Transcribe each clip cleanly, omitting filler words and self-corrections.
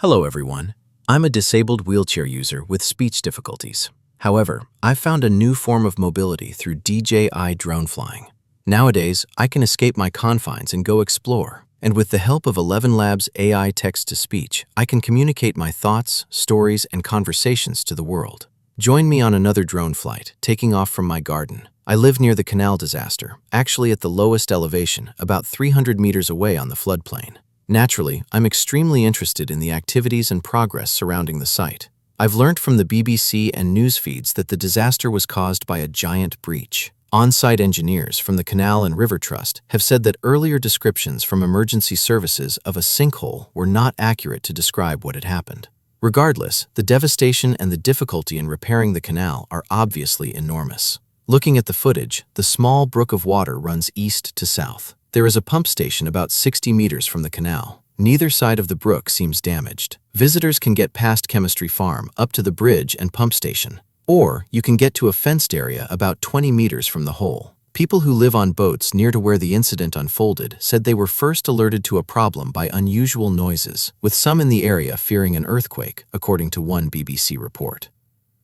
Hello everyone. I'm a disabled wheelchair user with speech difficulties. However, I've found a new form of mobility through DJI drone flying. Nowadays, I can escape my confines and go explore. And with the help of 11 Labs AI text-to-speech, I can communicate my thoughts, stories, and conversations to the world. Join me on another drone flight, taking off from my garden. I live near the Canal Disaster, actually at the lowest elevation, about 300 meters away on the floodplain. Naturally, I'm extremely interested in the activities and progress surrounding the site. I've learned from the BBC and news feeds that the disaster was caused by a giant breach. On-site engineers from the Canal and River Trust have said that earlier descriptions from emergency services of a sinkhole were not accurate to describe what had happened. Regardless, the devastation and the difficulty in repairing the canal are obviously enormous. Looking at the footage, the small brook of water runs east to south. There is a pump station about 60 meters from the canal. Neither side of the brook seems damaged. Visitors can get past Chemistry Farm up to the bridge and pump station, or you can get to a fenced area about 20 meters from the hole. People who live on boats near to where the incident unfolded said they were first alerted to a problem by unusual noises, with some in the area fearing an earthquake, according to one BBC report.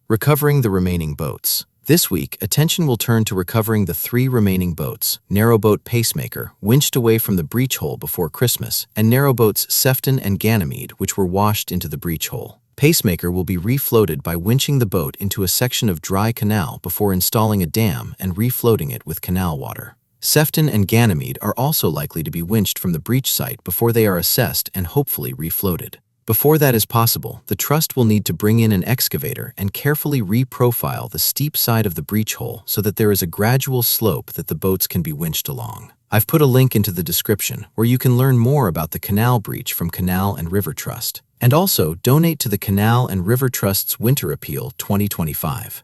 Recovering the remaining boats. This week, attention will turn to recovering the 3 remaining boats, narrowboat Pacemaker, winched away from the breach hole before Christmas, and narrowboats Sefton and Ganymede, which were washed into the breach hole. Pacemaker will be refloated by winching the boat into a section of dry canal before installing a dam and refloating it with canal water. Sefton and Ganymede are also likely to be winched from the breach site before they are assessed and hopefully refloated. Before that is possible, the Trust will need to bring in an excavator and carefully re-profile the steep side of the breach hole so that there is a gradual slope that the boats can be winched along. I've put a link into the description where you can learn more about the canal breach from Canal and River Trust, and also donate to the Canal and River Trust's Winter Appeal 2025.